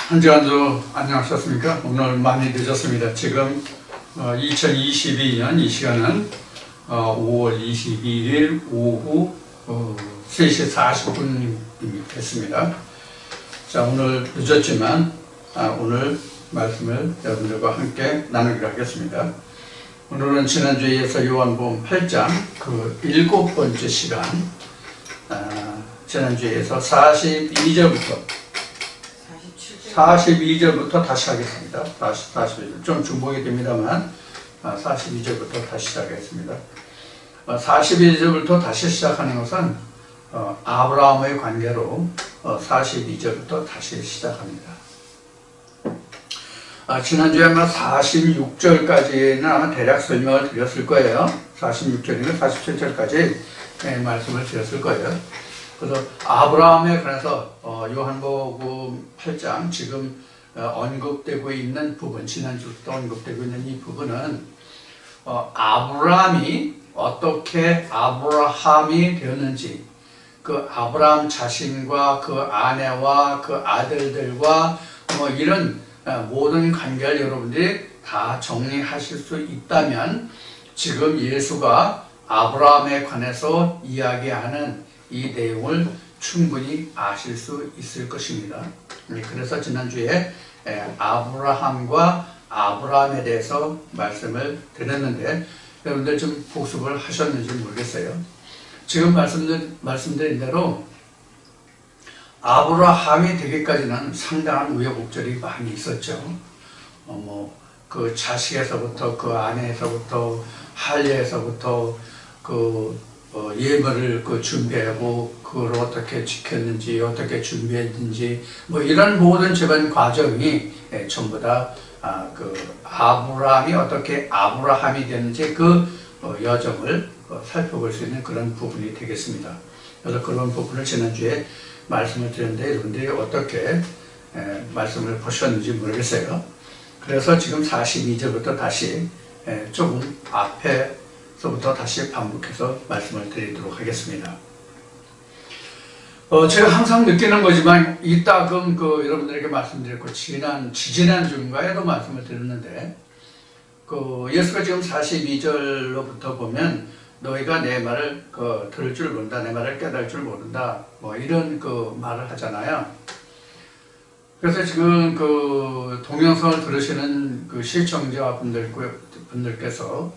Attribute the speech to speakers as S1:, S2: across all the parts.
S1: 한 주간도 안녕하셨습니까? 오늘 많이 늦었습니다. 지금 2022년 이 시간은 5월 22일 오후 3시 40분이 됐습니다. 자, 오늘 늦었지만 오늘 말씀을 여러분들과 함께 나누기로 하겠습니다. 오늘은 지난주에 이어서 요한복음 8장 그 7번째 시간, 지난주에 이어서 42절부터 다시 하겠습니다. 42절 좀 중복이 됩니다만 42절부터 다시 시작하겠습니다. 42절부터 다시 시작하는 것은 아브라함의 관계로 42절부터 다시 시작합니다. 지난주에 아마 46절까지는 아마 대략 설명을 드렸을 거예요. 46절이면 47절까지 말씀을 드렸을 거예요. 그래서 아브라함에 관해서 요한복음 8장 지금 언급되고 있는 부분, 지난주부터 언급되고 있는 이 부분은 아브라함이 어떻게 아브라함이 되었는지, 그 아브라함 자신과 그 아내와 그 아들들과 이런 모든 관계를 여러분들이 다 정리하실 수 있다면 지금 예수가 아브라함에 관해서 이야기하는 이 내용을 충분히 아실 수 있을 것입니다. 그래서 지난주에 아브라함과 아브라함에 대해서 말씀을 드렸는데 여러분들 좀 복습을 하셨는지 모르겠어요. 지금 말씀드린 대로 아브라함이 되기까지는 상당한 우여곡절이 많이 있었죠. 그 자식에서부터, 그 아내에서부터, 할례에서부터, 예물을 준비하고 그걸 어떻게 지켰는지, 어떻게 준비했는지, 이런 모든 집안 과정이 전부 다 아브라함이 어떻게 아브라함이 됐는지 그 여정을 살펴볼 수 있는 그런 부분이 되겠습니다. 그래서 그런 부분을 지난주에 말씀을 드렸는데 여러분들이 어떻게 말씀을 보셨는지 모르겠어요. 그래서 지금 42절부터 다시 조금 앞에서부터 다시 반복해서 말씀을 드리도록 하겠습니다. 제가 항상 느끼는 거지만 이따금 여러분들에게 말씀드렸고 지지난주인가에도 말씀을 드렸는데 예수가 지금 42절로부터 보면 너희가 내 말을 들을 줄 모른다, 내 말을 깨달을 줄 모른다, 이런 말을 하잖아요. 그래서 지금 동영상을 들으시는 시청자 분들께서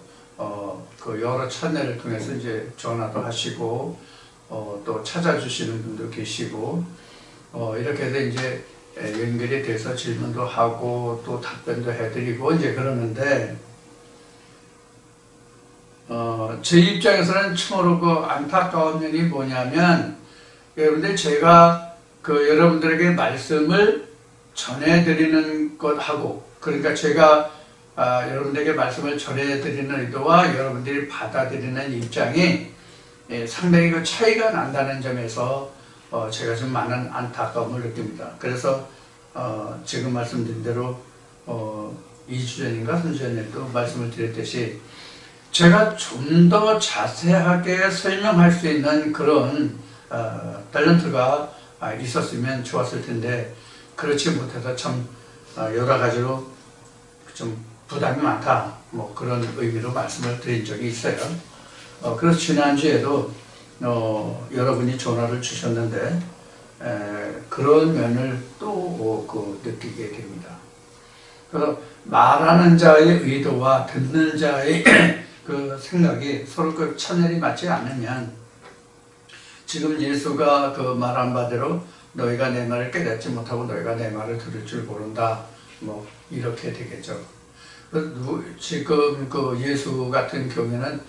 S1: 여러 채널을 통해서 이제 전화도 하시고 또 찾아주시는 분도 계시고 이렇게 해서 이제 연결이 돼서 질문도 하고 또 답변도 해드리고 이제 그러는데 제 입장에서는 참으로 안타까운 면이 뭐냐면 여러분들 제가 여러분들에게 말씀을 전해드리는 것하고 그러니까 제가 여러분들에게 말씀을 전해드리는 의도와 여러분들이 받아들이는 입장이 상당히 차이가 난다는 점에서 제가 좀 많은 안타까움을 느낍니다. 그래서 지금 말씀드린 대로 2주 전인가 3주 전에도 말씀을 드렸듯이 제가 좀 더 자세하게 설명할 수 있는 그런 탤런트가 있었으면 좋았을 텐데 그렇지 못해서 참 여러 가지로 좀 부담이 많다 그런 의미로 말씀을 드린 적이 있어요. 그래서 지난주에도 여러분이 전화를 주셨는데 그런 면을 또 느끼게 됩니다. 그래서 말하는 자의 의도와 듣는 자의 생각이 서로 천열이 맞지 않으면 지금 예수가 말한 바대로 너희가 내 말을 깨닫지 못하고 너희가 내 말을 들을 줄 모른다 이렇게 되겠죠. 지금 예수 같은 경우에는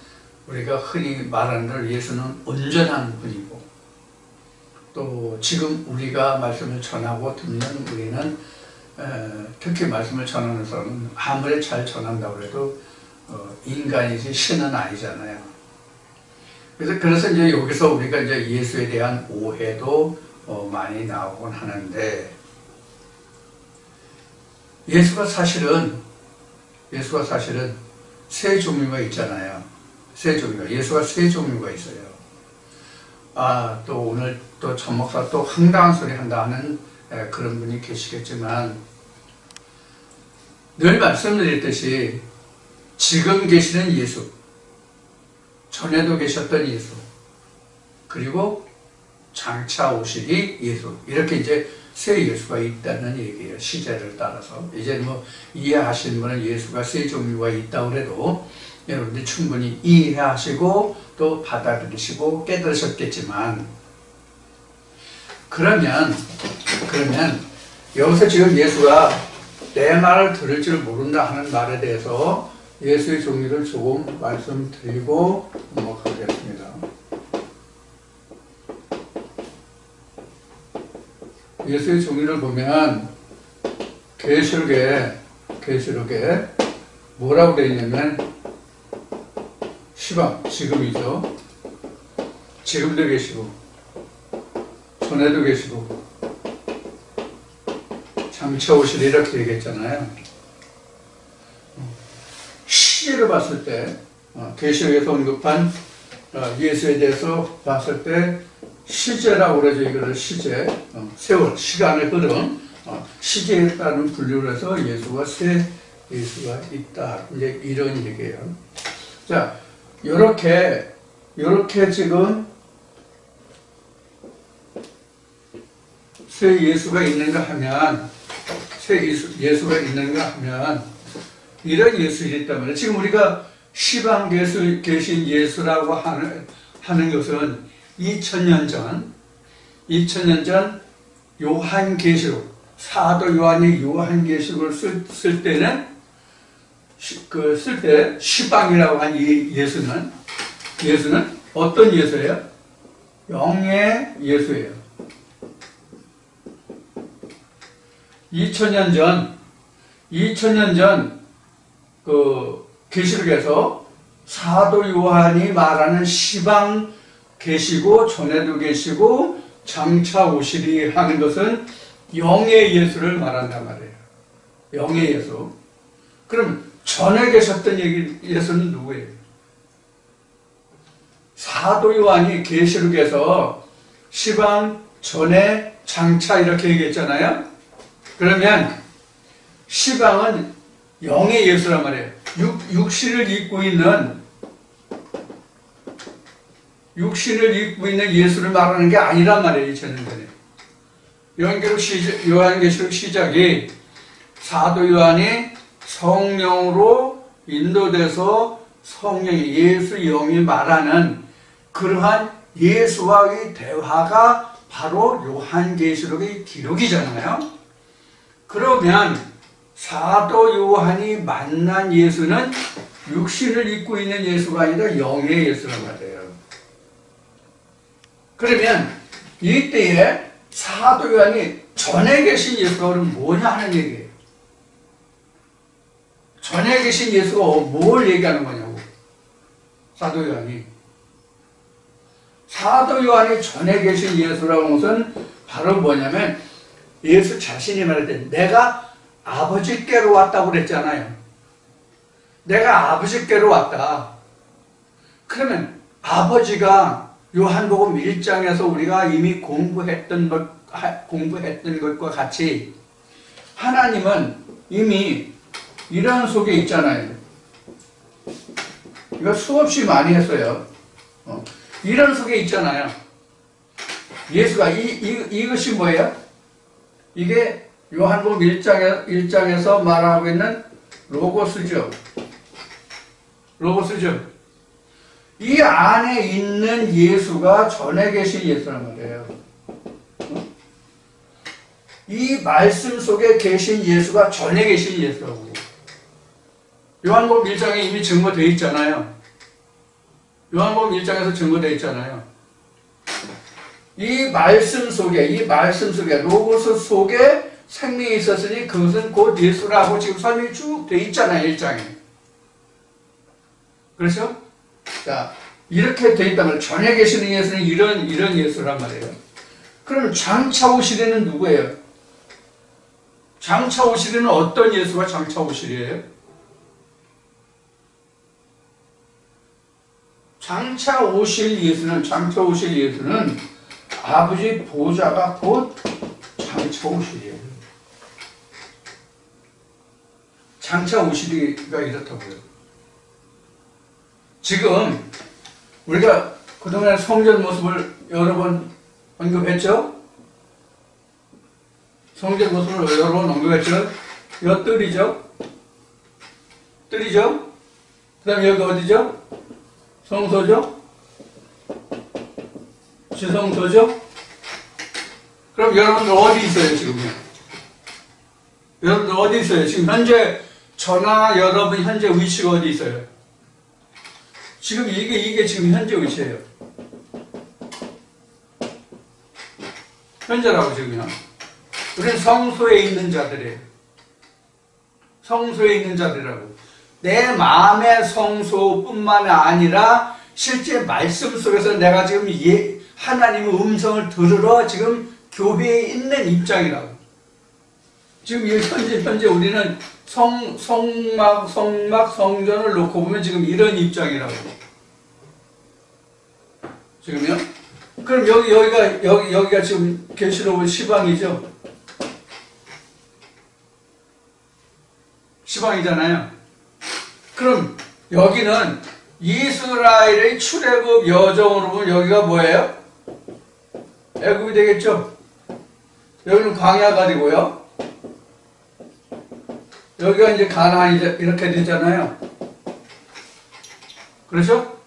S1: 우리가 흔히 말하는 대로 예수는 온전한 분이고 또 지금 우리가 말씀을 전하고 듣는 우리는 특히 말씀을 전하는 사람은 아무리 잘 전한다고 해도 인간이지 신은 아니잖아요. 그래서 이제 여기서 우리가 이제 예수에 대한 오해도 많이 나오곤 하는데 예수가 사실은 세 종류가 있잖아요. 예수가 세 종류가 있어요. 또 오늘 또 전 목사 또 황당한 소리 한다 하는 그런 분이 계시겠지만 늘 말씀드렸듯이 지금 계시는 예수, 전에도 계셨던 예수, 그리고 장차 오시리 예수, 이렇게 이제 세 예수가 있다는 얘기예요. 시제를 따라서. 이제 뭐 이해하시는 분은 예수가 세 종류가 있다고 해도 여러분들이 충분히 이해하시고 또 받아들이시고 깨달으셨겠지만, 그러면 여기서 지금 예수가 내 말을 들을 줄 모른다 하는 말에 대해서 예수의 종류를 조금 말씀드리고 넘어가겠습니다. 예수의 종류를 보면 계시록에 뭐라고 되어 있냐면 시방, 지금이죠. 지금도 계시고 전에도 계시고 장차 오시리 이렇게 얘기했잖아요. 시제로 봤을 때 계시록에서 언급한 예수에 대해서 봤을 때 시제라고 그러죠. 이거를 시제, 세월, 시간의 흐름, 시제에 따른 분류를 해서 예수가 세 예수가 있다. 이제 이런 얘기예요. 자, 요렇게 지금 세 예수가 있는가 하면, 예수가 있는가 하면, 이런 예수들이 있다면, 지금 우리가 시방 계신 예수라고 하는 것은 2000년 전 요한계시록, 사도 요한이 요한계시록을 쓸 때는 쓸 때 시방이라고 한 이 예수는 어떤 예수예요? 영의 예수예요. 2000년 전 그 계시록에서 사도 요한이 말하는 시방 계시고 전에도 계시고 장차 오시리 하는 것은 영의 예수를 말한단 말이에요. 영의 예수. 그럼 전에 계셨던 예수는 누구예요? 사도 요한이 계시록에서 시방, 전에, 장차 이렇게 얘기했잖아요. 그러면 시방은 영의 예수란 말이에요. 육신을 입고 있는 예수를 말하는 게 아니란 말이에요. 2000년 전에. 요한계시록 시작이 사도 요한이 성령으로 인도돼서 성령이 예수 영이 말하는 그러한 예수와의 대화가 바로 요한계시록의 기록이잖아요. 그러면 사도 요한이 만난 예수는 육신을 입고 있는 예수가 아니라 영의 예수란 말이에요. 그러면 이때에 사도 요한이 전에 계신 예수가 그럼 뭐냐 하는 얘기예요. 전에 계신 예수가 뭘 얘기하는 거냐고. 사도 요한이 전에 계신 예수라는 것은 바로 뭐냐면 예수 자신이 말할 때 내가 아버지께로 왔다고 그랬잖아요. 내가 아버지께로 왔다. 그러면 아버지가 요한복음 1장에서 우리가 이미 공부했던 것과 같이 하나님은 이미 이런 속에 있잖아요. 이거 수없이 많이 했어요. 이런 속에 있잖아요. 예수가 이것이 뭐예요? 이게 요한복음 1장에서 말하고 있는 로고스죠. 이 안에 있는 예수가 전에 계신 예수란 말이에요. 이 말씀 속에 계신 예수가 전에 계신 예수라고. 요한복음 1장에 이미 증거되어 있잖아요. 요한복음 1장에서 증거되어 있잖아요. 이 말씀 속에 로고스 속에 생명이 있었으니 그것은 곧 예수라고 지금 설명이 쭉 되어 있잖아요. 1장에. 그렇죠? 자, 이렇게 되어 있다면 전에 계시는 예수는 이런 예수란 말이에요. 그럼 장차 오시리는 누구예요? 장차 오시리는 어떤 예수가 장차 오시리예요? 장차 오실 예수는 아버지 보좌가 곧 장차 오시리에요. 장차 오시리가 이렇다고요. 지금 우리가 그동안 성전 모습을 여러 번 언급했죠? 성전 모습을 여러 번 언급했죠? 이거 뜰이죠? 뜰이죠? 그 다음에 여기 어디죠? 성소죠? 지성소죠? 그럼 여러분들 어디 있어요, 지금요? 여러분들 어디 있어요? 지금 현재 저나 여러분 현재 위치가 어디 있어요? 지금 이게 지금 현재 위치예요. 현재라고 지금요. 우리는 성소에 있는 자들이에요. 성소에 있는 자들이라고. 내 마음의 성소뿐만 아니라 실제 말씀 속에서 내가 지금 하나님의 음성을 들으러 지금 교회에 있는 입장이라고. 지금 현재 우리는 성막, 성전을 놓고 보면 지금 이런 입장이라고. 지금요? 그럼 여기가 지금 계시록 시방이죠? 시방이잖아요. 그럼 여기는 이스라엘의 출애굽 여정으로 보면 여기가 뭐예요? 애굽이 되겠죠? 여기는 광야가 되고요. 여기가 이제 가나안이 이렇게 되잖아요. 그렇죠?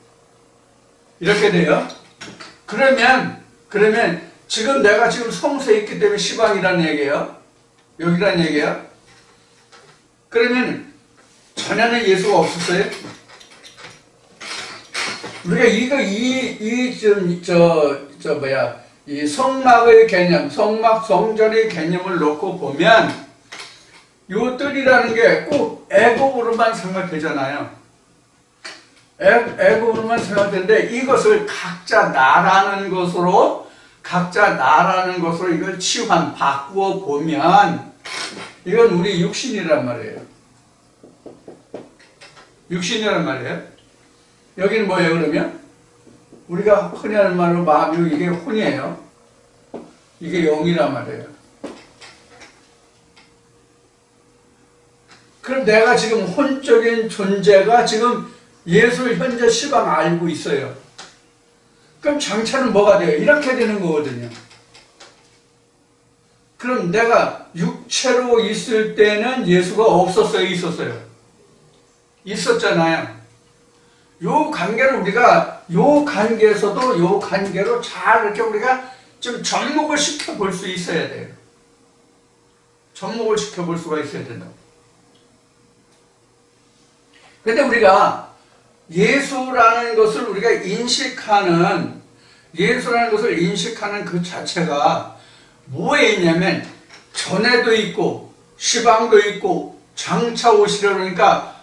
S1: 이렇게 돼요. 그러면 지금 내가 지금 성소에 있기 때문에 시방이라는 얘기예요. 여기라는 얘기예요. 그러면 전에는 예수가 없었어요? 우리가 이 성막의 개념, 성전의 개념을 놓고 보면 요 뜰이라는 게 꼭 애굽으로만 생각되잖아요. 애굽으로만 생각되는데 이것을 각자 나라는 것으로 이걸 바꾸어 보면 이건 우리 육신이란 말이에요. 육신이란 말이에요. 여기는 뭐예요, 그러면? 우리가 흔히 하는 말로 마음이 이게 혼이에요. 이게 영이란 말이에요. 그럼 내가 지금 혼적인 존재가 지금 예수를 현재 시방 알고 있어요. 그럼 장차는 뭐가 돼요? 이렇게 되는 거거든요. 그럼 내가 육체로 있을 때는 예수가 없었어요? 있었어요? 있었잖아요. 요 관계를 우리가 요 관계에서도 요 관계로 잘 이렇게 우리가 좀 접목을 시켜볼 수 있어야 돼요. 접목을 시켜볼 수가 있어야 된다고. 근데 우리가 예수라는 것을 우리가 인식하는 그 자체가 뭐에 있냐면 전에도 있고 시방도 있고 장차 오시려 그러니까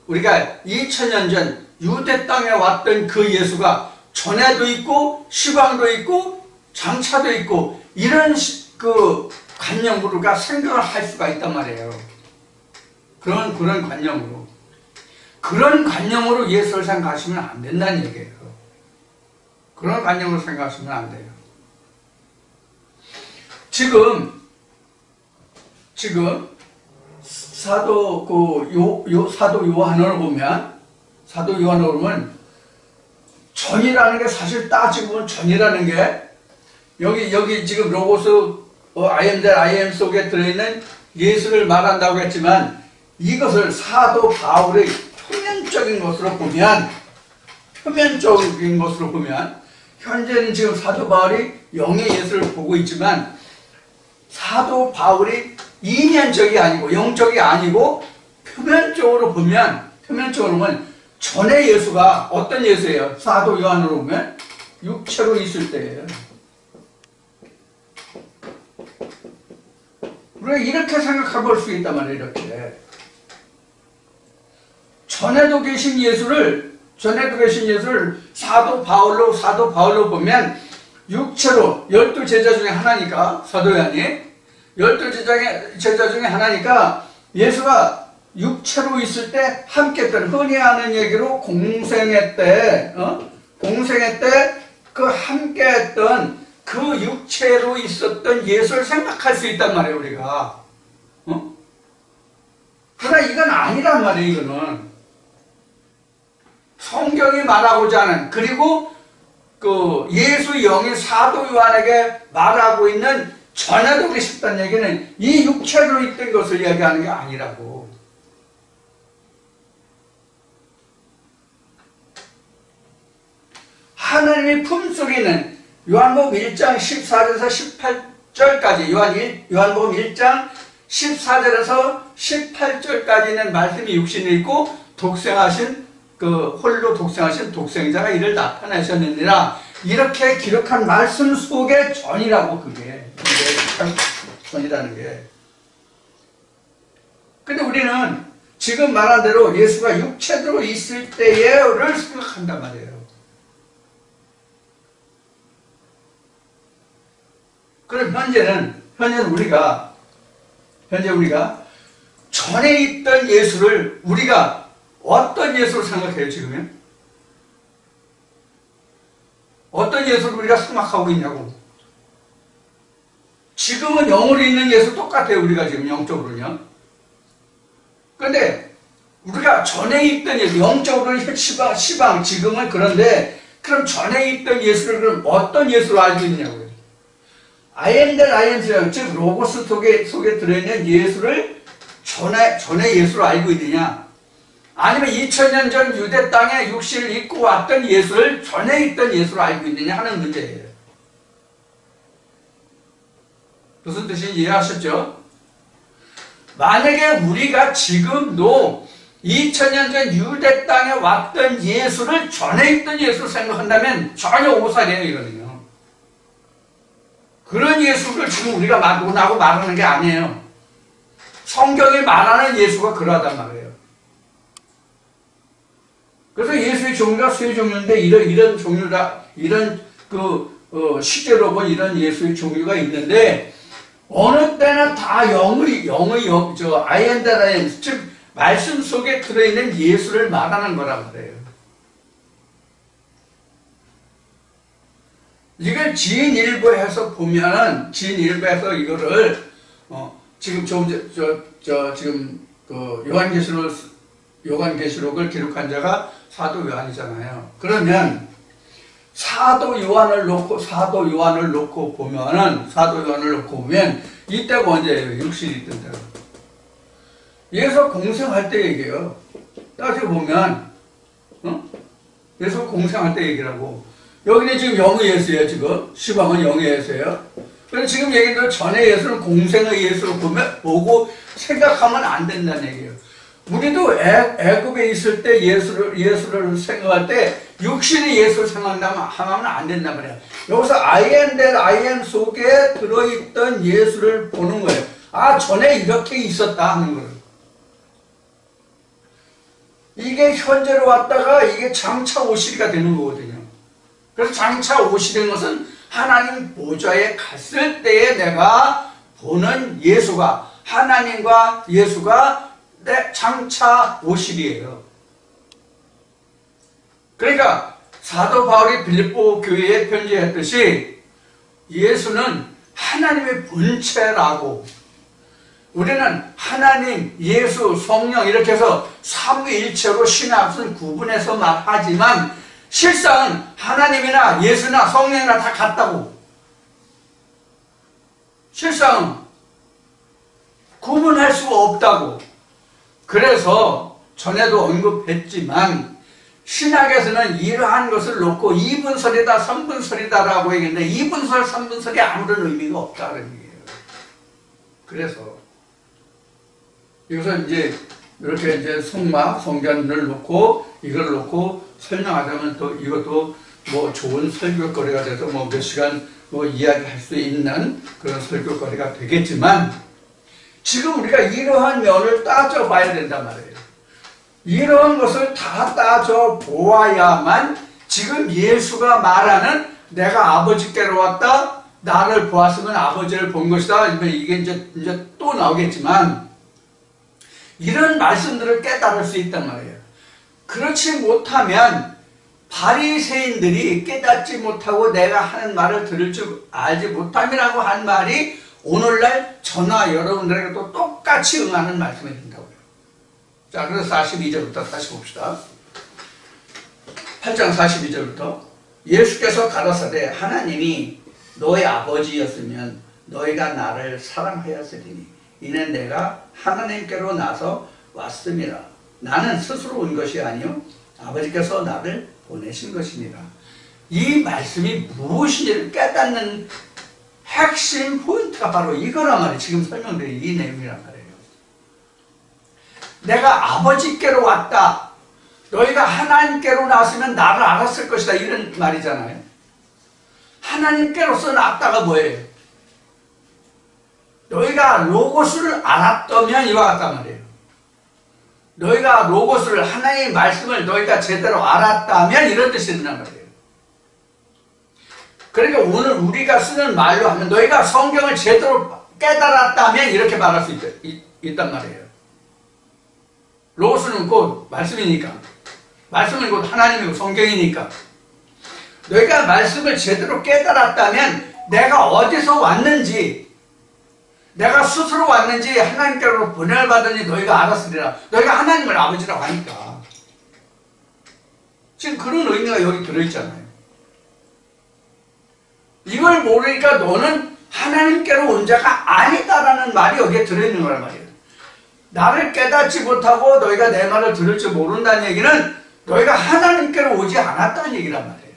S1: 우리가 2000년 전 유대 땅에 왔던 그 예수가 전에도 있고 시방도 있고 장차도 있고 이런 관념으로 우리가 생각을 할 수가 있단 말이에요. 그런 관념으로. 그런 관념으로 예수를 생각하시면 안 된다는 얘기예요. 그런 관념으로 생각하시면 안 돼요. 지금 사도 요한을 보면 전이라는 게 사실 따지고 보면 전이라는 게 여기 지금 로고스 I am 속에 들어있는 예수를 말한다고 했지만 이것을 사도 바울의 표면적인 것으로 보면 현재는 지금 사도 바울이 영의 예수를 보고 있지만 사도 바울이 이면적이 아니고 영적이 아니고 표면적으로 보면 전의 예수가 어떤 예수예요? 사도 요한으로 보면 육체로 있을 때예요. 우리가 이렇게 생각해 볼 수 있단 말이에요. 이렇게 전에도 계신 예수를 사도 바울로 보면 육체로 12제자 중에 하나니까 사도 요한이 12제자 중에 하나니까 예수가 육체로 있을 때 함께 했던 흔히 하는 얘기로 공생애 때 그 함께 했던 그 육체로 있었던 예수를 생각할 수 있단 말이에요, 우리가. 어? 그러나 이건 아니란 말이에요, 이거는. 성경이 말하고자 하는, 그리고 그 예수 영이 사도 요한에게 말하고 있는 전해두고 싶다는 얘기는 이 육체로 있던 것을 이야기하는 게 아니라고. 하나님의 품속에 있는 요한복음 1장 14절에서 18절까지 요한복음 1장 14절에서 18절까지 있는 말씀이 육신을 입고 독생하신 그 홀로 독생하신 독생자가 이를 나타내셨느니라 이렇게 기록한 말씀 속의 전이라고 그게 전이라는 게. 근데 우리는 지금 말한 대로 예수가 육체로 있을 때를 생각한단 말이에요. 그럼 현재는 우리가 전에 있던 예수를 우리가 어떤 예수로 생각해요, 지금은? 어떤 예수를 우리가 생각하고 있냐고. 지금은 영으로 있는 예수 똑같아요, 우리가 지금 영적으로는요. 그런데 우리가 전에 있던 예수, 영적으로는 시방, 지금은 그런데 그럼 전에 있던 예수를 그럼 어떤 예수로 알고 있냐고요. I am that I am, 즉 로고스 속에 들어있는 예수를 전에 예수로 알고 있느냐, 아니면 2000년 전 유대 땅에 육신을 입고 왔던 예수를 전에 있던 예수로 알고 있느냐 하는 문제예요. 무슨 뜻인지 이해하셨죠? 만약에 우리가 지금도 2000년 전 유대 땅에 왔던 예수를 전에 있던 예수로 생각한다면 전혀 오산이에요, 이거는요. 그런 예수를 지금 우리가 원하고 말하는 게 아니에요. 성경이 말하는 예수가 그러하단 말이에요. 그래서 예수의 종류가 세 종류인데 이런 종류다, 이런 시제로 본 이런 예수의 종류가 있는데 어느 때나 다 I am that I am, 즉 말씀 속에 들어있는 예수를 말하는 거란 말이에요. 이걸 진일보해서 보면은, 진일보해서 이거를, 지금 지금, 요한계시록을 기록한 자가 사도 요한이잖아요. 그러면, 사도 요한을 놓고 보면, 이때가 언제예요? 육신이 있던 때가. 예수 공생할 때 얘기예요. 따져보면, 예수 공생할 때 얘기라고. 여기는 지금 영의 예수예요, 지금. 시방은 영의 예수예요. 그래서 지금 얘기는 전에 예수를 공생의 예수로 보고 생각하면 안 된다는 얘기예요. 우리도 애굽에 있을 때 예수를 생각할 때 육신의 예수를 생각하면 안 된단 말이에요. 여기서 I am that I am 속에 들어있던 예수를 보는 거예요. 아, 전에 이렇게 있었다 하는 거예요. 이게 현재로 왔다가 이게 장차 오시리가 되는 거거든요. 그래서 장차 오시는 것은 하나님 보좌에 갔을 때에 내가 보는 예수가, 하나님과 예수가 내 장차 오시리예요. 그러니까 사도 바울이 빌립보 교회에 편지했듯이 예수는 하나님의 본체라고, 우리는 하나님, 예수, 성령 이렇게 해서 삼위일체로 신의 앞은 구분해서 말하지만 실상은 하나님이나 예수나 성령이나 다 같다고. 실상은 구분할 수가 없다고. 그래서 전에도 언급했지만 신학에서는 이러한 것을 놓고 2분설이다 3분설이다 라고 얘기했는데 2분설 3분설이 아무런 의미가 없다는 얘기예요. 그래서 이것은 이렇게 성전을 놓고 이걸 놓고 설명하자면 또 이것도 좋은 설교거리가 돼서 몇 시간 이야기할 수 있는 그런 설교거리가 되겠지만 지금 우리가 이러한 면을 따져봐야 된단 말이에요. 이러한 것을 다 따져보아야만 지금 예수가 말하는 내가 아버지께로 왔다, 나를 보았으면 아버지를 본 것이다, 이게 이제 또 나오겠지만 이런 말씀들을 깨달을 수 있단 말이에요. 그렇지 못하면 바리새인들이 깨닫지 못하고 내가 하는 말을 들을 줄 알지 못함이라고 한 말이 오늘날 저나 여러분들에게 또 똑같이 응하는 말씀이 된다고요. 자, 그래서 42절부터 다시 봅시다. 8장 42절부터 예수께서 가라사대 하나님이 너의 아버지였으면 너희가 나를 사랑하였으리니 이는 내가 하나님께로 나서 왔음이라. 나는 스스로 온 것이 아니요 아버지께서 나를 보내신 것이니라. 이 말씀이 무엇인지를 깨닫는 핵심 포인트가 바로 이거란 말이에요. 지금 설명드린 이 내용이란 말이에요. 내가 아버지께로 왔다. 너희가 하나님께로 나왔으면 나를 알았을 것이다. 이런 말이잖아요. 하나님께로서 나왔다가 뭐예요? 너희가 로고스를 알았다면 이와 같단 말이에요. 너희가 로고스를 하나님의 말씀을 너희가 제대로 알았다면 이런 뜻이 된단 말이에요. 그러니까 오늘 우리가 쓰는 말로 하면 너희가 성경을 제대로 깨달았다면 이렇게 말할 수 있단 말이에요. 로고스는 곧 말씀이니까, 말씀은 곧 하나님이고 성경이니까 너희가 말씀을 제대로 깨달았다면 내가 어디서 왔는지, 내가 스스로 왔는지 하나님께로 보냄을 받은지 너희가 알았으리라. 너희가 하나님을 아버지라고 하니까 지금 그런 의미가 여기 들어있잖아요. 이걸 모르니까 너는 하나님께로 온 자가 아니다라는 말이 여기에 들어있는 거란 말이에요. 나를 깨닫지 못하고 너희가 내 말을 들을 줄 모른다는 얘기는 너희가 하나님께로 오지 않았다는 얘기란 말이에요.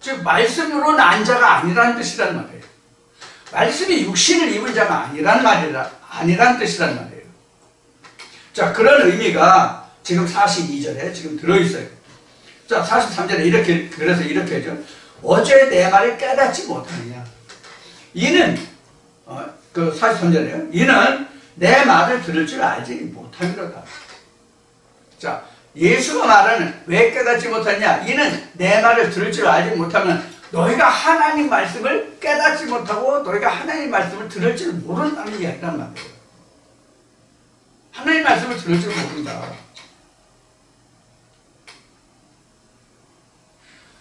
S1: 즉 말씀으로 난 자가 아니라는 뜻이란 말이에요. 말씀이 육신을 입은 자가 아니란 뜻이란 말이에요. 자, 그런 의미가 지금 42절에 지금 들어있어요. 자, 43절에 그래서 이렇게 하죠. 어제 내 말을 깨닫지 못하느냐. 이는, 43절에요. 이는 내 말을 들을 줄 알지 못함이로다. 자, 예수가 말하는 왜 깨닫지 못하냐. 이는 내 말을 들을 줄 알지 못하면 너희가 하나님 말씀을 깨닫지 못하고 너희가 하나님 말씀을 들을 줄 모른다는 이야기란 말이에요. 하나님 말씀을 들을 줄 모른다.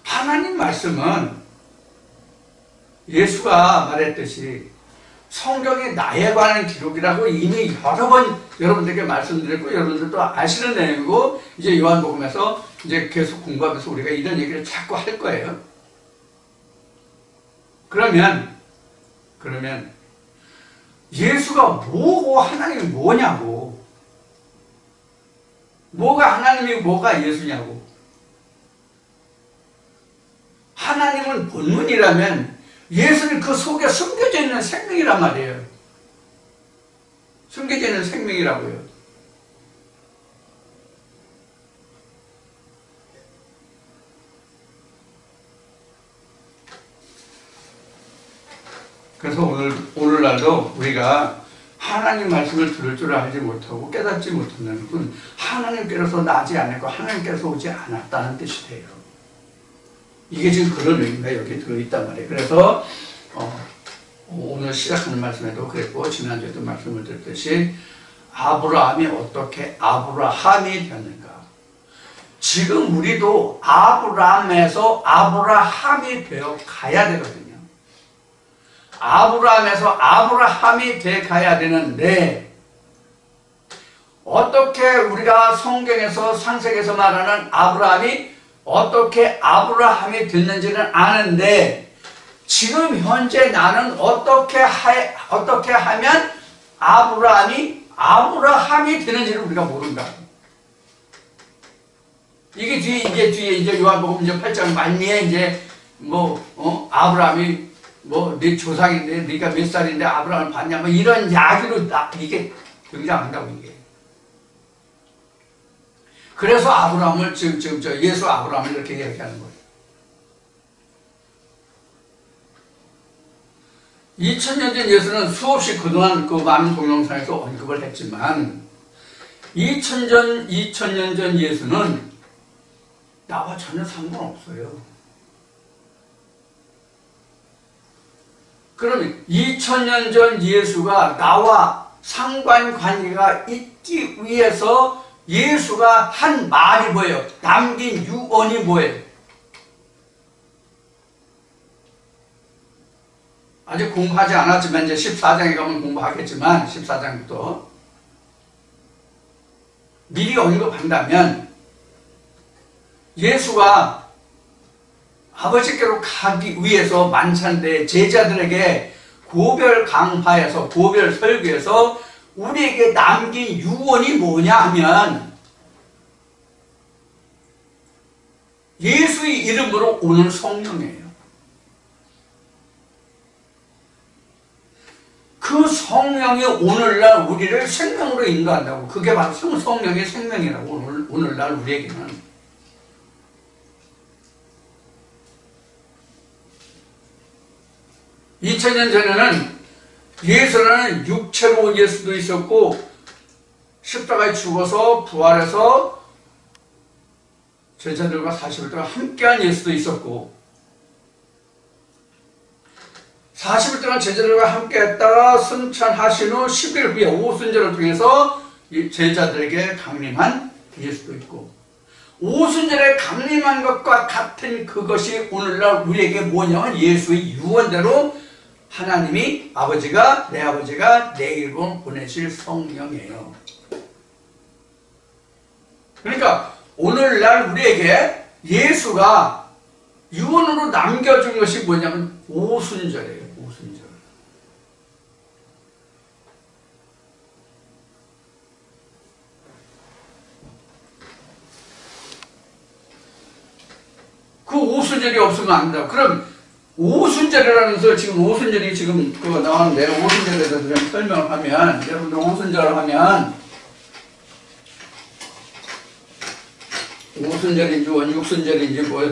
S1: 하나님 말씀은 예수가 말했듯이 성경이 나에 관한 기록이라고 이미 여러 번 여러분들에게 말씀드렸고 여러분들도 아시는 내용이고 이제 요한복음에서 이제 계속 공부하면서 우리가 이런 얘기를 자꾸 할 거예요. 그러면 예수가 뭐고 하나님이 뭐냐고, 뭐가 하나님이고 뭐가 예수냐고. 하나님은 본문이라면 예수는 그 속에 숨겨져 있는 생명이란 말이에요. 숨겨져 있는 생명이라고요. 그래서 오늘날도 우리가 하나님 말씀을 들을 줄 알지 못하고 깨닫지 못한다는 건 하나님께로서 나지 않았고 하나님께서 오지 않았다는 뜻이 돼요. 이게 지금 그런 의미가 여기 들어있단 말이에요. 그래서 오늘 시작하는 말씀에도 그랬고 지난주에도 말씀을 드렸듯이 아브라함이 어떻게 아브라함이 되었는가. 지금 우리도 아브라함에서 아브라함이 되어 가야 되거든요. 아브라함에서 아브라함이 돼 가야 되는데 어떻게 우리가 성경에서 창세기에서 말하는 아브라함이 어떻게 아브라함이 됐는지는 아는데 지금 현재 나는 어떻게 하면 아브라함이 되는지를 우리가 모른다. 이게 뒤에 이제 요한복음 이제 8장 말미에 이제 아브라함이 네 조상인데 네가 몇 살인데 아브라함을 봤냐 이런 이야기로 이게 등장한다고 이게. 그래서 아브라함을 지금 예수 아브라함을 이렇게 이야기하는 거예요. 2000년 전 예수는 수없이 그동안 그 많은 동영상에서 언급을 했지만 2000년 전 예수는 나와 전혀 상관없어요. 그러면 2000년 전 예수가 나와 상관관계가 있기 위해서 예수가 한 말이 뭐예요? 남긴 유언이 뭐예요? 아직 공부하지 않았지만 이제 14장에 가면 공부하겠지만 14장부터 미리 언급한다면 예수가 아버지께로 가기 위해서 만찬때 제자들에게 고별 강화에서 고별 설교에서 우리에게 남긴 유언이 뭐냐 하면 예수의 이름으로 오는 성령이에요. 그 성령이 오늘날 우리를 생명으로 인도한다고. 그게 바로 성령의 생명이라고. 오늘날 우리에게는 2000년 전에는 예수라는 육체로 온 예수도 있었고 십자가에 죽어서 부활해서 제자들과 40일 동안 함께한 예수도 있었고 40일 동안 제자들과 함께했다가 승천하신 후 10일 후에 오순절을 통해서 제자들에게 강림한 예수도 있고 오순절에 강림한 것과 같은 그것이 오늘날 우리에게 뭐냐면 예수의 유언대로 하나님이 아버지가 내 이름으로 보내실 성령이에요. 그러니까 오늘날 우리에게 예수가 유언으로 남겨준 것이 뭐냐면 오순절이에요. 오순절. 그 오순절이 없으면 안 된다. 그럼 오순절이라면서 지금 오순절이 지금 그거 나오는데 오순절에 대해서 좀 설명을 하면 여러분들 오순절을 하면 오순절인지 원육순절인지 뭐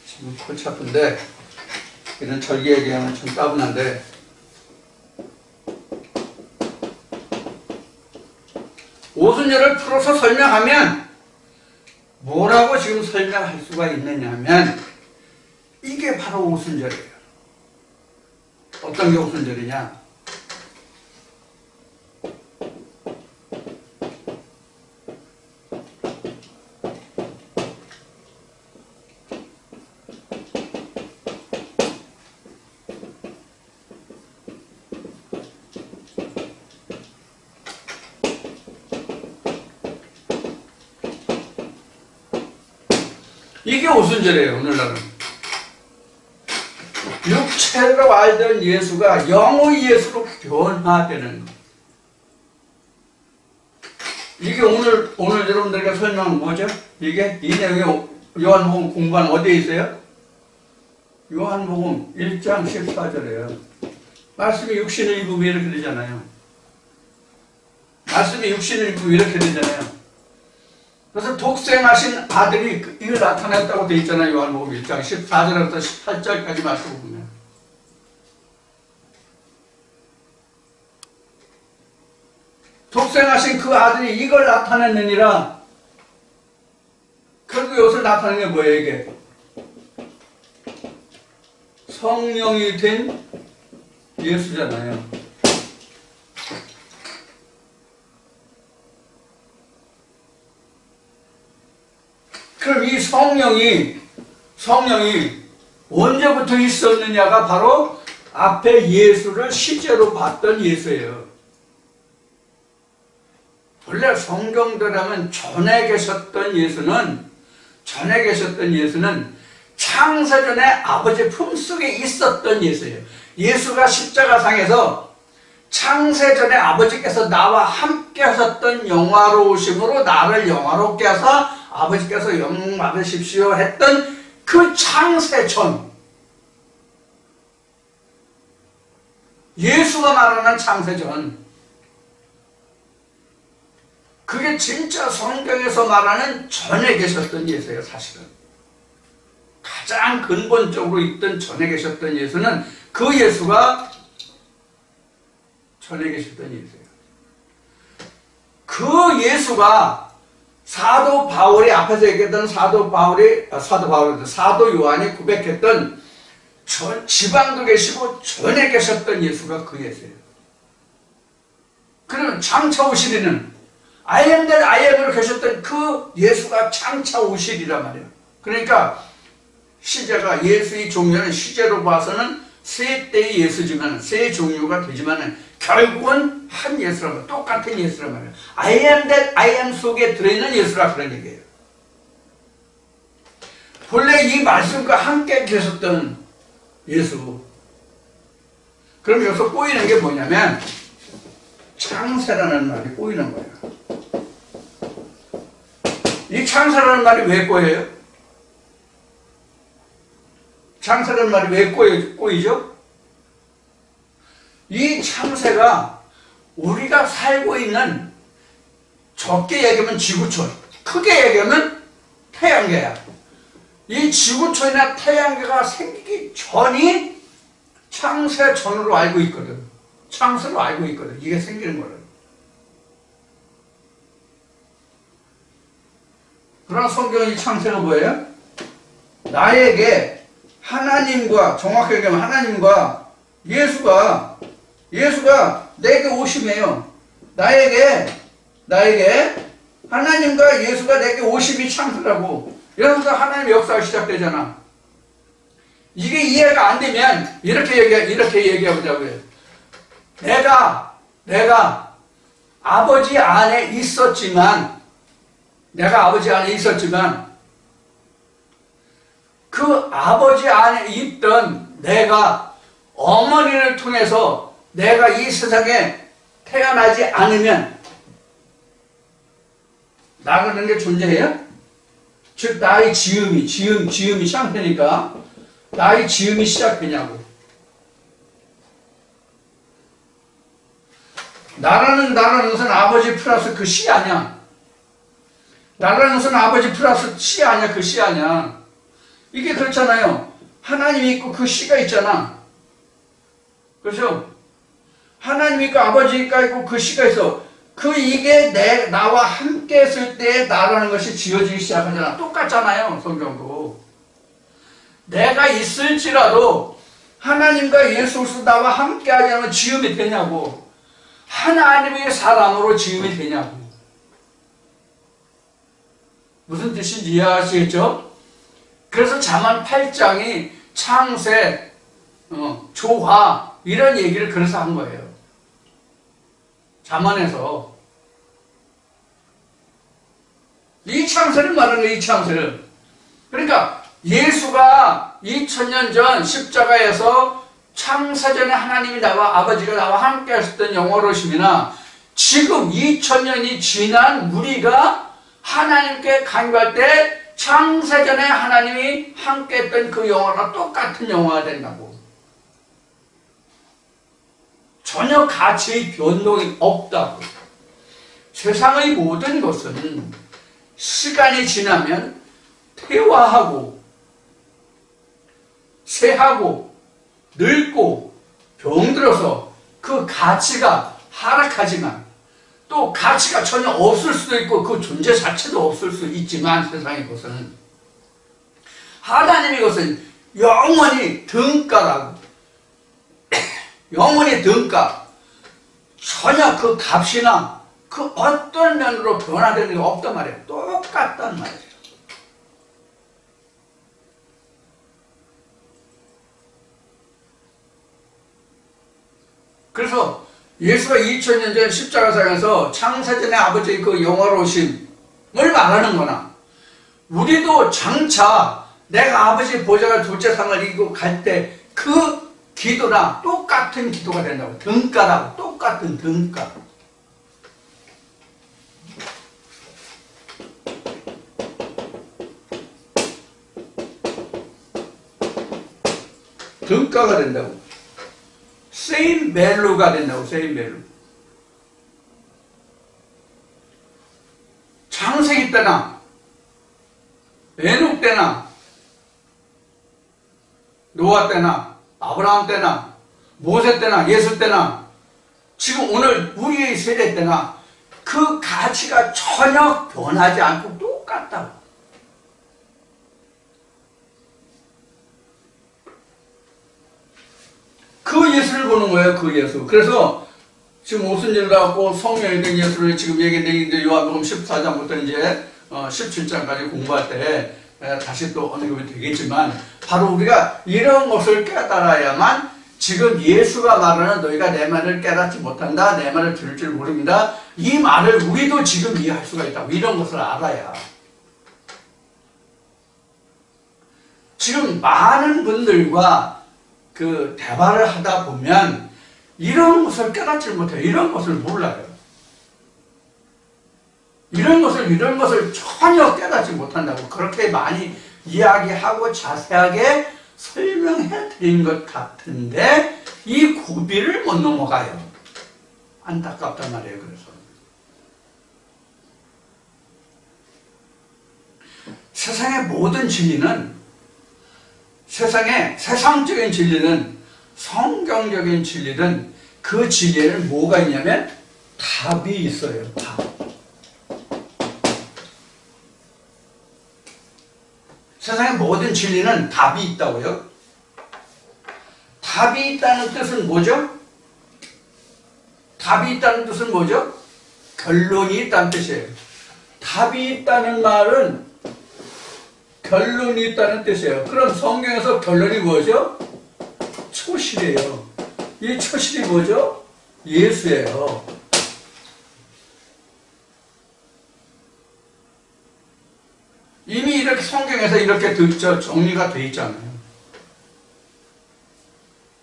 S1: 지금 골치 아픈데 이런 절기 얘기하면 좀 따분한데 오순절을 풀어서 설명하면 뭐라고 지금 설명할 수가 있느냐 하면 이게 바로 오순절이에요. 어떤 게 오순절이냐? 이게 오순절이에요. 오늘날은. 육체로 알던 예수가 영의 예수로 변화되는 것. 이게 오늘 여러분들에게 설명한 뭐죠? 이게 이 내용이 요한복음 공부하는 어디에 있어요? 요한복음 1장 14절이에요. 말씀이 육신을 입으면 이렇게 되잖아요. 말씀이 육신을 입으면 이렇게 되잖아요. 그래서 독생하신 아들이 이걸 나타냈다고 되어 있잖아요. 요한복음 1장 14절부터 18절까지 말씀을 보면. 독생하신 그 아들이 이걸 나타냈느니라. 결국 이것을 나타낸 게 뭐예요, 이게? 성령이 된 예수잖아요. 그럼 이 성령이 언제부터 있었느냐가 바로 앞에 예수를 실제로 봤던 예수예요. 원래 성경대로라면 전에 계셨던 예수는 창세전에 아버지 품속에 있었던 예수예요. 예수가 십자가상에서 창세전에 아버지께서 나와 함께 하셨던 영화로우심으로 나를 영화롭게 하사 아버지께서 영광 받으십시오 했던 그 창세전, 예수가 말하는 창세전, 그게 진짜 성경에서 말하는 전에 계셨던 예수예요. 사실은 가장 근본적으로 있던 전에 계셨던 예수는 그 예수가 전에 계셨던 예수예요. 그 예수가 사도 바울이 앞에서 얘기했던 사도 요한이 고백했던 지방도 계시고 전에 계셨던 예수가 그 예수예요. 그러면 장차 오시리는 I am that I am으로 계셨던 그 예수가 장차 오시리란 말이에요. 그러니까 시제가 예수의 종류는 시제로 봐서는 세 때의 예수지만 세 종류가 되지만 결국은 한 예수란 말이에요. 똑같은 예수란 말이에요. I am that I am 속에 들어있는 예수라 그런 얘기예요. 본래 이 말씀과 함께 계셨던 예수. 그럼 여기서 꼬이는 게 뭐냐면 창세라는 말이 꼬이는 거예요. 이 창세라는 말이 왜 꼬여요? 창세라는 말이 왜 꼬이죠? 이 창세가 우리가 살고 있는 적게 얘기하면 지구촌, 크게 얘기하면 태양계야. 이 지구촌이나 태양계가 생기기 전이 창세 전으로 알고 있거든. 창세로 알고 있거든. 이게 생기는 거를. 그러나 성경의 창세가 뭐예요? 나에게 하나님과, 정확하게 얘기하면 하나님과 예수가 내게 오심이에요. 나에게 하나님과 예수가 내게 오심이 창세라고. 이러면서 하나님의 역사가 시작되잖아. 이게 이해가 안 되면 이렇게 얘기해보자고요. 내가 아버지 안에 있었지만 그 아버지 안에 있던 내가 어머니를 통해서 내가 이 세상에 태어나지 않으면 나라는 게 존재해요? 즉 나의 지음이 창세니까 나의 지음이 시작되냐고. 나라는 것은 아버지 플러스 그 씨 아니야. 나라는 것은 아버지 플러스 씨 아니야. 그 씨 아니야. 이게 그렇잖아요. 하나님이 있고 그 씨가 있잖아. 그렇죠? 하나님이 있고 아버지가 있고 그 씨가 있어. 이게 나와 함께 했을 때 나라는 것이 지어지기 시작하잖아. 똑같잖아요. 성경도. 내가 있을지라도 하나님과 예수 그리스도 나와 함께 하지 않으면 지음이 되냐고. 하나님의 사람으로 지음이 되냐고. 무슨 뜻인지 이해하시겠죠? 그래서 잠언 8장이 창세, 조화 이런 얘기를 그래서 한 거예요. 잠언에서 이 창세를 말하는 거예요. 이 창세를. 그러니까 예수가 2000년 전 십자가에서 창세전에 하나님이 나와 아버지가 나와 함께 하셨던 영원로심이나 지금 2000년이 지난 우리가 하나님께 간구할 때 창세전에 하나님이 함께 했던 그 영화가 똑같은 영화가 된다고. 전혀 가치의 변동이 없다고. 세상의 모든 것은 시간이 지나면 퇴화하고 쇠하고 늙고 병들어서 그 가치가 하락하지만 또 가치가 전혀 없을 수도 있고 그 존재 자체도 없을 수 있지만 세상의 것은 하나님의 것은 영원히 등가라고. 영원히 등가. 전혀 그 값이나 그 어떤 면으로 변화되는 게 없단 말이에요. 똑같단 말이에요. 그래서 예수가 2000년 전 십자가상에서 창세전의 아버지의 그 영화로우심을 말하는 거나 우리도 장차 내가 아버지 보좌가 둘째 상을 이기고 갈 때 그 기도나 똑같은 기도가 된다고. 등가라고. 똑같은 등가. 등가가 된다고. same value가 된다고. same value. 창세기 때나 에녹 때나 노아 때나 아브라함 때나 모세 때나 예수 때나 지금 오늘 우리의 세대 때나 그 가치가 전혀 변하지 않고 똑같다고. 그 예수를 보는 거예요. 그 예수. 그래서 지금 무슨 일을 갖고 성령이 된 예수를 지금 얘기했는데 요한복음 14장부터 이제 17장까지 공부할 때 다시 또 언급이 되겠지만 바로 우리가 이런 것을 깨달아야만 지금 예수가 말하는 너희가 내 말을 깨닫지 못한다, 내 말을 들을 줄 모릅니다, 이 말을 우리도 지금 이해할 수가 있다고 이런 것을 알아야. 지금 많은 분들과 그 대화를 하다 보면 이런 것을 깨닫지 못해요. 이런 것을 몰라요. 이런 것을 전혀 깨닫지 못한다고 그렇게 많이 이야기하고 자세하게 설명해 드린 것 같은데 이 고비를 못 넘어가요. 안타깝단 말이에요. 그래서 세상의 모든 진리는 세상적인 진리는 성경적인 진리는 그 진리에는 뭐가 있냐면 답이 있어요. 답. 세상의 모든 진리는 답이 있다고요? 답이 있다는 뜻은 뭐죠? 답이 있다는 뜻은 뭐죠? 결론이 있다는 뜻이에요. 답이 있다는 말은 결론이 있다는 뜻이에요. 그럼 성경에서 결론이 뭐죠? 초실이에요. 이 초실이 뭐죠? 예수예요. 이미 이렇게 성경에서 이렇게 정리가 되어 있잖아요.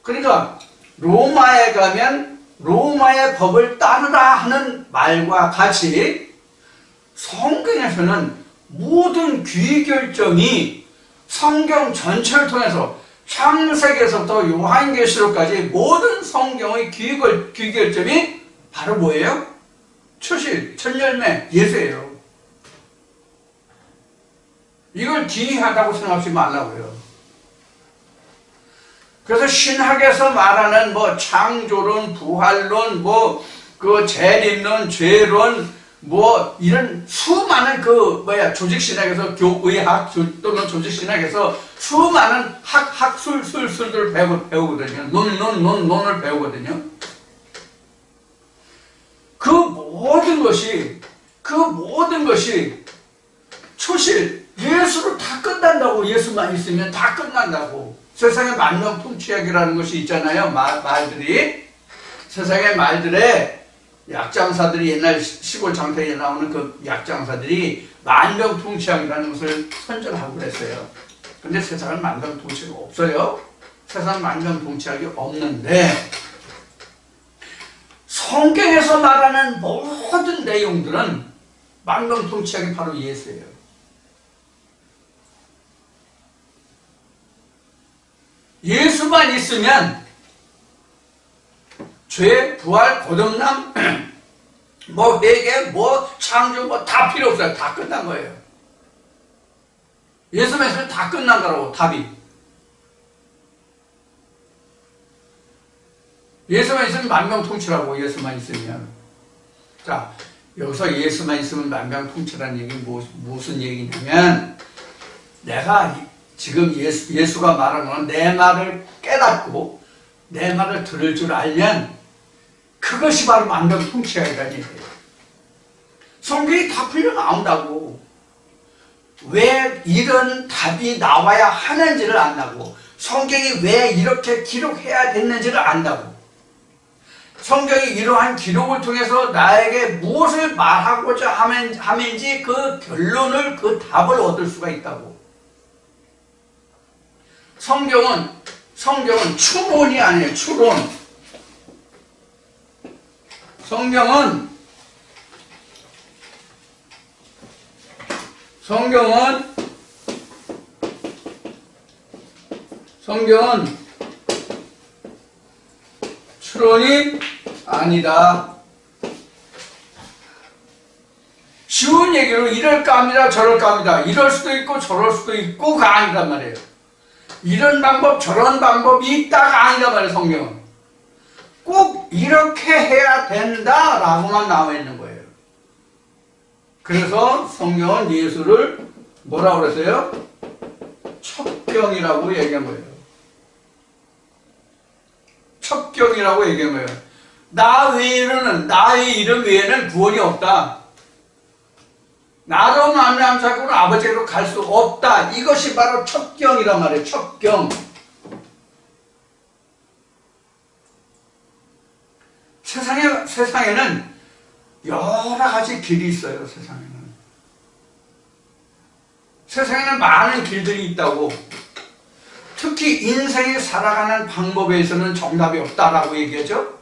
S1: 그러니까 로마에 가면 로마의 법을 따르라 하는 말과 같이 성경에서는 모든 귀결점이 성경 전체를 통해서 창세기에서부터 요한계시록까지 모든 성경의 귀결점이 바로 뭐예요? 초실, 첫열매, 예수예요. 이걸 기이하다고 생각하지 말라고요. 그래서 신학에서 말하는 뭐 창조론, 부활론, 그 재림론, 죄론, 이런 수많은 조직신학에서 교의학 또는 조직신학에서 수많은 학술들을 배우거든요. 논을 배우거든요. 그 모든 것이 초실, 예수로 다 끝난다고. 예수만 있으면 다 끝난다고. 세상에 만병통치약이라는 것이 있잖아요. 말들이. 세상의 말들에 약장사들이 옛날 시골 장터에 나오는 그 약장사들이 만병통치약이라는 것을 선전하고 그랬어요. 근데 세상은 만병통치약이 없어요. 세상은 만병통치약이 없는데 성경에서 말하는 모든 내용들은 만병통치약이 바로 예수예요. 예수만 있으면 죄, 부활, 거듭남, 회개, 창조, 다 필요 없어요. 다 끝난 거예요. 예수만 있으면 다 끝난 거라고, 답이. 예수만 있으면 만병통치라고, 예수만 있으면. 자, 여기서 예수만 있으면 만병통치라는 얘기는 무슨 얘기냐면, 내가 지금 예수가 말하는 건 내 말을 깨닫고 내 말을 들을 줄 알면 그것이 바로 만병통치약이라는 얘기예요. 성경이 다 풀려 나온다고. 왜 이런 답이 나와야 하는지를 안다고. 성경이 왜 이렇게 기록해야 됐는지를 안다고. 성경이 이러한 기록을 통해서 나에게 무엇을 말하고자 하는지 그 결론을, 그 답을 얻을 수가 있다고. 성경은 추론이 아니에요. 추론. 성경은 추론이 아니다. 쉬운 얘기로 이럴까 합니다, 저럴까 합니다. 이럴 수도 있고 저럴 수도 있고가 아니란 말이에요. 이런 방법 저런 방법이 있다가 아니란 말이에요. 성경은 꼭 이렇게 해야 된다라고만 나와 있는 거예요. 그래서 성경은 예수를 뭐라고 그랬어요? 첩경이라고 얘기한 거예요. 첩경이라고 얘기한 거예요. 나의 이름 외에는 구원이 없다. 나로 말미암아 자꾸는 아버지로 갈 수 없다. 이것이 바로 첩경이란 말이에요. 첩경. 세상에는 여러 가지 길이 있어요. 세상에는 많은 길들이 있다고. 특히 인생이 살아가는 방법에서는 정답이 없다라고 얘기하죠.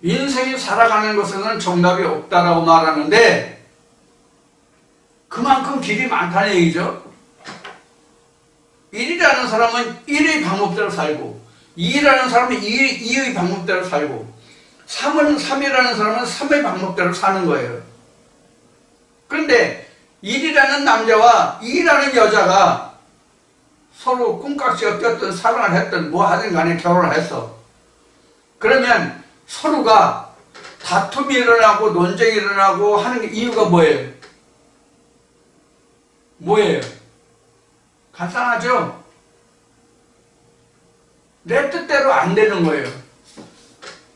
S1: 인생이 살아가는 것에는 정답이 없다라고 말하는데 그만큼 길이 많다는 얘기죠. 1이라는 사람은 1의 방법대로 살고 2라는 사람은 2의 방법대로 살고 3이라는 사람은 3의 방법대로 사는 거예요. 그런데 1이라는 남자와 2라는 여자가 서로 꿈깍지가 꼈든 사랑을 했든 뭐 하든 간에 결혼을 했어. 그러면 서로가 다툼이 일어나고 논쟁이 일어나고 하는 이유가 뭐예요? 간단하죠? 내 뜻대로 안 되는 거예요.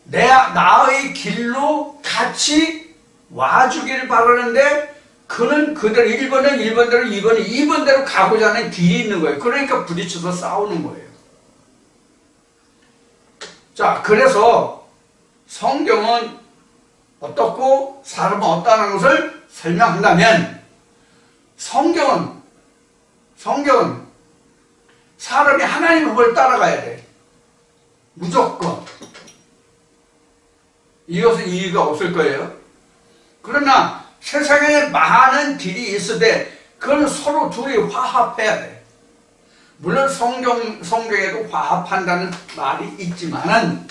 S1: 나의 길로 같이 와주기를 바라는데 그는 그대로 1번은 1번대로 2번은 2번대로 가고자 하는 길이 있는 거예요. 그러니까 부딪혀서 싸우는 거예요. 자, 그래서 성경은 어떻고 사람은 어떠한 것을 설명한다면 성경은 사람이 하나님의 법을 따라가야 돼. 무조건. 이것은 이유가 없을 거예요. 그러나 세상에 많은 길이 있으되 그건 서로 둘이 화합해야 돼. 물론 성경에도 화합한다는 말이 있지만은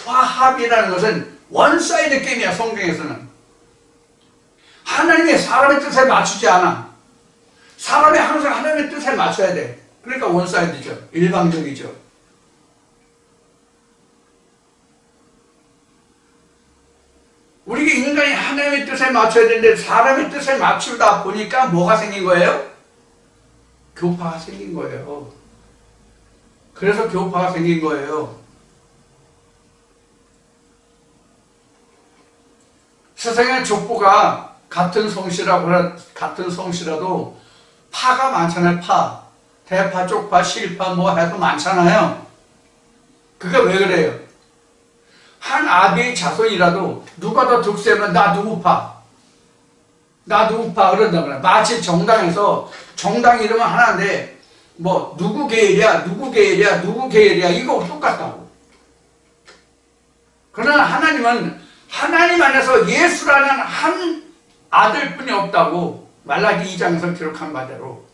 S1: 화합이라는 것은 원사이드 게임이야. 성경에서는 하나님의 사람의 뜻에 맞추지 않아. 사람이 항상 하나님의 뜻에 맞춰야 돼. 그러니까 원사이드죠. 일방적이죠. 우리가 인간이 하나님의 뜻에 맞춰야 되는데 사람의 뜻에 맞추다 보니까 뭐가 생긴 거예요? 교파가 생긴 거예요. 그래서 교파가 생긴 거예요. 세상에 족보가 같은 성씨라도 파가 많잖아요. 대파, 쪽파, 실파 뭐 해도 많잖아요. 그게 왜 그래요? 한 아비의 자손이라도 누가 더 득세면 나 누구 파 그런단 말이야. 마치 정당에서 정당 이름은 하나인데 뭐 누구 계열이야 이거 똑같다고. 그러나 하나님은 하나님 안에서 예수라는 한 아들뿐이 없다고 말라기 2장에서 기록한 바대로.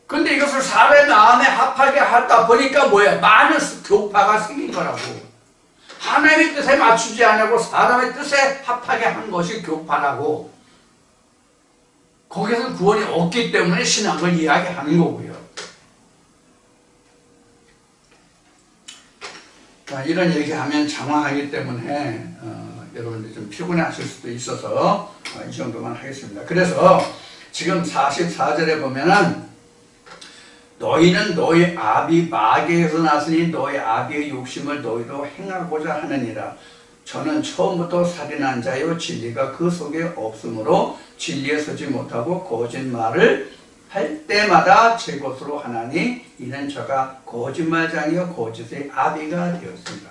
S1: 근데 이것을 사람의 마음에 합하게 하다 보니까 뭐야? 많은 교파가 생긴 거라고. 하나님의 뜻에 맞추지 않고 사람의 뜻에 합하게 한 것이 교파라고. 거기서 구원이 없기 때문에 신앙을 이야기하는 거고요. 자, 이런 얘기하면 장황하기 때문에 여러분들 좀 피곤해 하실 수도 있어서 이 정도만 하겠습니다. 그래서 지금 44절에 보면은 너희는 너희 아비 마귀에서 났으니 너희 아비의 욕심을 너희도 행하고자 하느니라. 저는 처음부터 살인한 자요 진리가 그 속에 없으므로 진리에 서지 못하고 거짓말을 할 때마다 제 것으로 하나니 이는 저가 거짓말장이요 거짓의 아비가 되었습니다.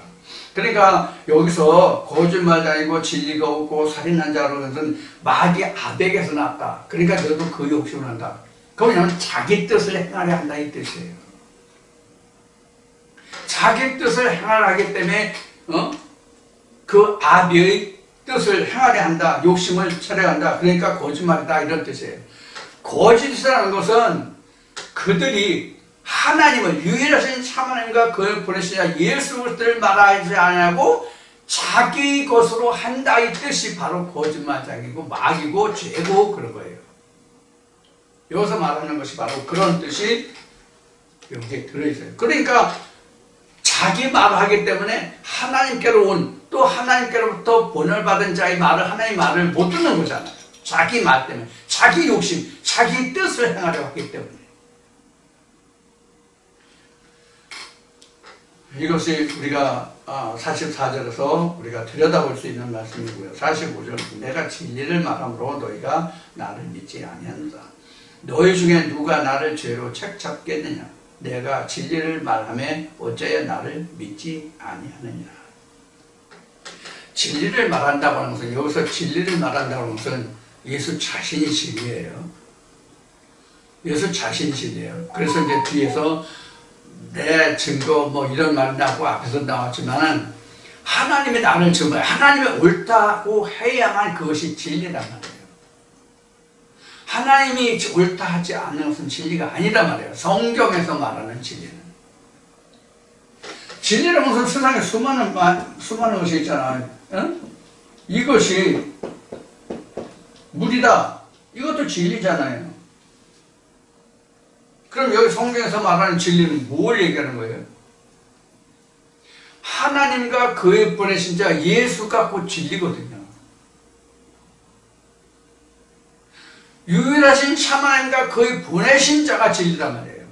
S1: 그러니까 여기서 거짓말장이고 진리가 없고 살인한 자로 해서는 마귀 아비에게서 났다. 그러니까 너도 그 욕심을 한다. 그러면 자기 뜻을 행하려 한다 이 뜻이에요. 자기 뜻을 행하려 하기 때문에 그 아비의 뜻을 행하려 한다. 욕심을 차려야 한다. 그러니까 거짓말이다 이런 뜻이에요. 거짓이라는 것은 그들이 하나님을 유일하신 참 하나님과 그를 보내신 예수 그리스도를 말하지 않고 자기 것으로 한다 이 뜻이 바로 거짓말장이고 마귀고 죄고 그런 거예요. 여기서 말하는 것이 바로 그런 뜻이 여기에 들어있어요. 그러니까 자기 말을 하기 때문에 하나님께로 온 또 하나님께로부터 본을 받은 자의 말을 하나님의 말을 못 듣는 거잖아요. 자기 말 때문에 자기 욕심 자기 뜻을 행하려고 하기 때문에. 이것이 우리가 44절에서 우리가 들여다볼 수 있는 말씀이고요. 45절 내가 진리를 말함으로 너희가 나를 믿지 아니하는다. 너희 중에 누가 나를 죄로 책잡겠느냐. 내가 진리를 말하매 어째야 나를 믿지 아니하느냐. 진리를 말한다고 하는 것은, 여기서 진리를 말한다고 하는 것은 예수 자신이 진리예요. 예수 자신이 진리예요. 그래서 이제 뒤에서 내 증거 뭐 이런 말이 나고 앞에서 나왔지만은 하나님이 나를 증거해. 하나님이 옳다고 해야만 그것이 진리란 말이에요. 하나님이 옳다 하지 않는 것은 진리가 아니란 말이에요. 성경에서 말하는 진리는. 진리라는 것은 세상에 수많은 것이 있잖아요. 응? 이것이 물이다. 이것도 진리잖아요. 그럼 여기 성경에서 말하는 진리는 뭘 얘기하는 거예요? 하나님과 그의 보내신 자 예수가 곧 진리거든요. 유일하신 참 하나님과 그의 보내신 자가 진리란 말이에요.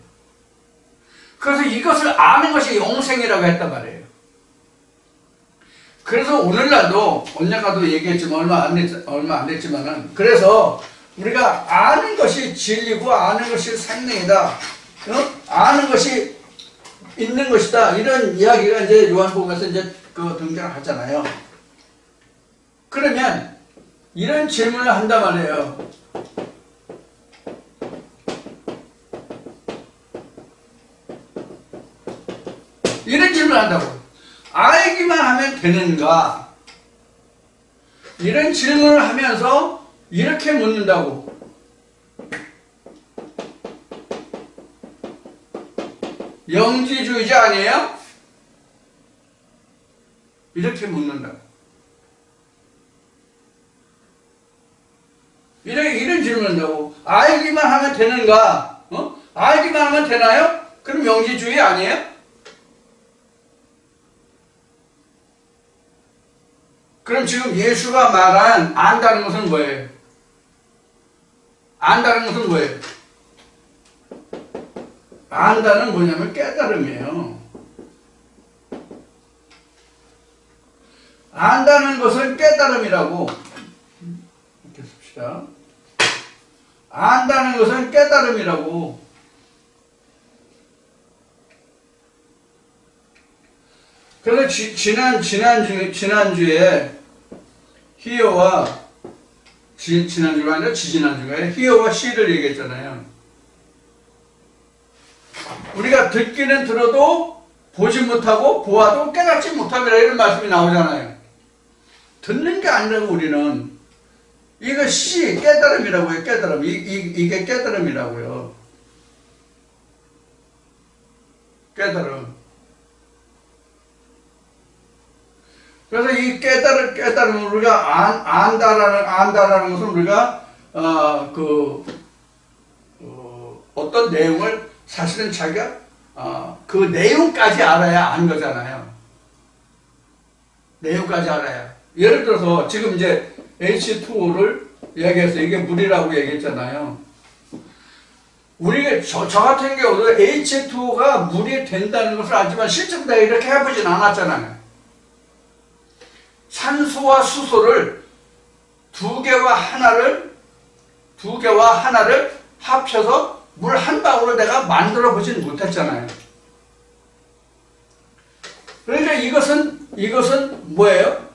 S1: 그래서 이것을 아는 것이 영생이라고 했단 말이에요. 그래서 오늘날도 언젠가도 얘기했지만 얼마 안 됐지만은, 그래서 우리가 아는 것이 진리고 아는 것이 생명이다. 아는 것이 있는 것이다. 이런 이야기가 이제 요한복음에서 이제 등장을 하잖아요. 그러면 이런 질문을 한단 말이에요. 이런 질문을 한다고. 알기만 하면 되는가? 이런 질문을 하면서 이렇게 묻는다고. 영지주의자 아니에요? 이렇게 묻는다. 이런 질문을 한다고. 알기만 하면 되는가? 알기만 하면 되나요? 그럼 영지주의 아니에요? 그럼 지금 예수가 말한 안다는 것은 뭐예요? 안다는 것은 뭐예요? 안다는 뭐냐면 깨달음이에요. 안다는 것은 깨달음이라고. 이렇게 씁시다. 안다는 것은 깨달음이라고. 그래서 지난주에 희요와 지난주가 아니라 지지난주에 희요와 시를 얘기했잖아요. 우리가 듣기는 들어도 보지 못하고 보아도 깨닫지 못함이라 이런 말씀이 나오잖아요. 듣는 게 아니라고 우리는. 이거 시 깨달음이라고요. 깨달음. 이게 깨달음이라고요. 깨달음. 그래서 이 깨달음을 우리가 안다라는 것은 우리가 어떤 내용을 사실은 자기가 그 내용까지 알아야 아는 거잖아요. 내용까지 알아야. 예를 들어서 지금 이제 H2O를 얘기해서 이게 물이라고 얘기했잖아요. 우리가 저 같은 경우도 H2O가 물이 된다는 것을 알지만 실제로 내가 이렇게 해보진 않았잖아요. 산소와 수소를 두 개와 하나를 합쳐서 물 한 방울을 내가 만들어 보진 못했잖아요. 그러니까 이것은 뭐예요?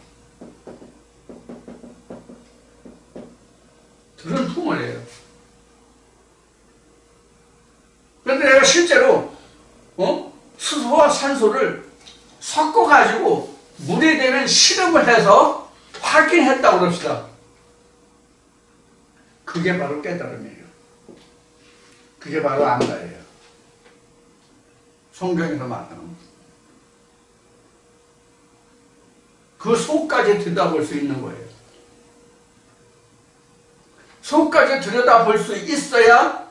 S1: 들은 풍월이에요. 그런데 내가 실제로 수소와 산소를 섞어 가지고 물이 되면 실험을 해서 확인했다고 그럽시다. 그게 바로 깨달음이에요. 그게 바로 안다예요. 성경에서 말하는 그 속까지 들여다볼 수 있는 거예요. 속까지 들여다볼 수 있어야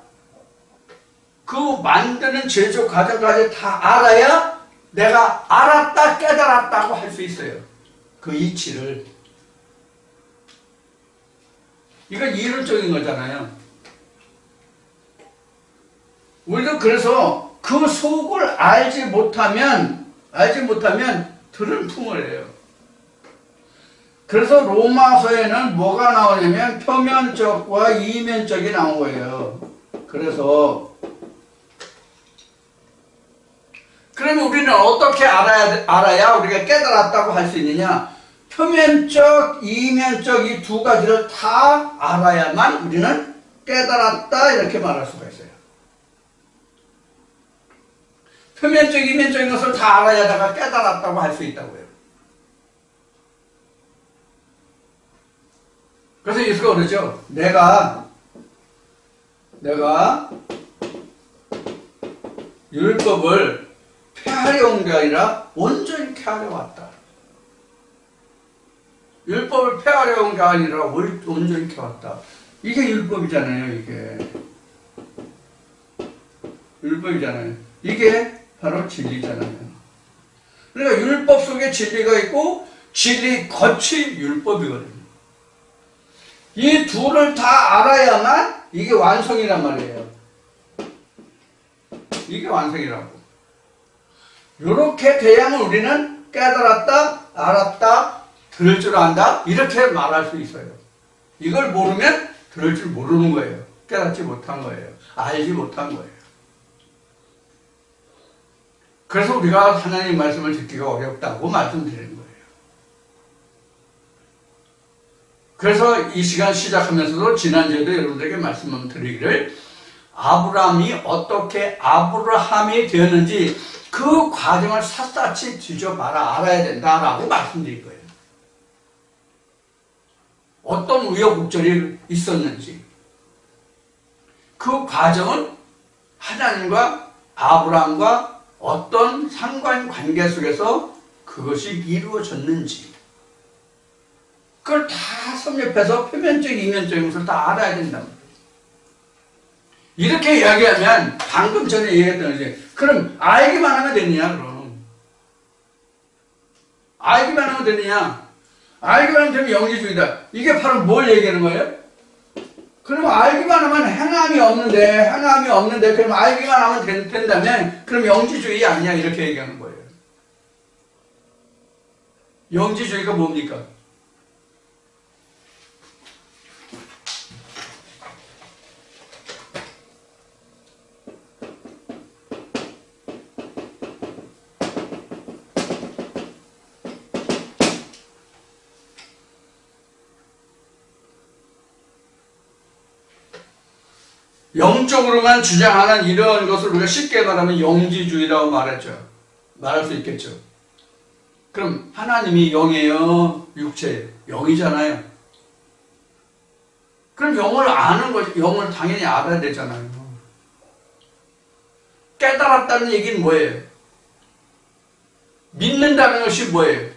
S1: 그 만드는 제조 과정까지 다 알아야 내가 알았다 깨달았다고 할 수 있어요. 그 이치를. 이건 이론적인 거잖아요. 우리도 그래서 그 속을 알지 못하면 알지 못하면 들은 풍을 해요. 그래서 로마서에는 뭐가 나오냐면 표면적과 이면적이 나온 거예요. 그래서 그러면 우리는 어떻게 알아야 우리가 깨달았다고 할 수 있느냐? 표면적, 이면적 이 두 가지를 다 알아야만 우리는 깨달았다 이렇게 말할 수가 있어요. 표면적, 이면적인 것을 다 알아야 내가 깨달았다고 할 수 있다고요. 그래서 예수가 그러죠. 내가 율법을 폐하려 온 게 아니라 온전히 폐하려 왔다. 율법을 폐하려 온 게 아니라 온전히 폐왔다. 이게 율법이잖아요. 율법이잖아요. 이게 바로 진리잖아요. 그러니까 율법 속에 진리가 있고 진리 겉이 율법이거든요. 이 둘을 다 알아야만 이게 완성이란 말이에요. 이게 완성이라고. 이렇게 돼야만 우리는 깨달았다, 알았다, 들을 줄 안다 이렇게 말할 수 있어요. 이걸 모르면 들을 줄 모르는 거예요. 깨닫지 못한 거예요. 알지 못한 거예요. 그래서 우리가 하나님 말씀을 듣기가 어렵다고 말씀드리는 거예요. 그래서 이 시간 시작하면서도 지난주에도 여러분들에게 말씀을 드리기를 아브라함이 어떻게 아브라함이 되었는지 그 과정을 샅샅이 뒤져봐라 알아야 된다라고 말씀드릴 거예요. 어떤 우여곡절이 있었는지 그 과정은 하나님과 아브라함과 어떤 상관관계 속에서 그것이 이루어졌는지 그걸 다 섭렵해서 표면적, 이면적인 것을 다 알아야 된단 말이에요. 이렇게 이야기하면 방금 전에 얘기했던 거지. 그럼 알기만 하면 되느냐 그럼. 알기만 하면 되느냐. 알기만 하면 되면 영지주의다. 이게 바로 뭘 얘기하는 거예요? 그럼 알기만 하면 행함이 없는데 그럼 알기만 하면 된다면 그럼 영지주의 아니냐 이렇게 얘기하는 거예요. 영지주의가 뭡니까? 영적으로만 주장하는 이런 것을 우리가 쉽게 말하면 영지주의라고 말할 수 있겠죠. 그럼 하나님이 영이에요? 육체예요? 영이잖아요. 그럼 영을 아는 거지. 영을 당연히 알아야 되잖아요. 깨달았다는 얘기는 뭐예요? 믿는다는 것이 뭐예요?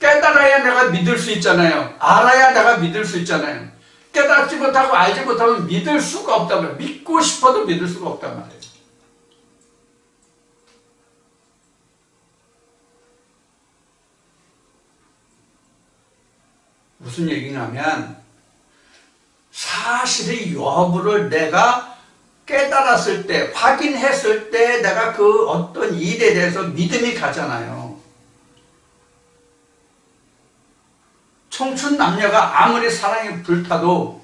S1: 깨달아야 내가 믿을 수 있잖아요. 알아야 내가 믿을 수 있잖아요. 깨닫지 못하고 알지 못하면 믿을 수가 없단 말이에요. 믿고 싶어도 믿을 수가 없단 말이에요. 무슨 얘기냐면 사실의 여부를 내가 깨달았을 때, 확인했을 때 내가 그 어떤 일에 대해서 믿음이 가잖아요. 청춘 남녀가 아무리 사랑이 불타도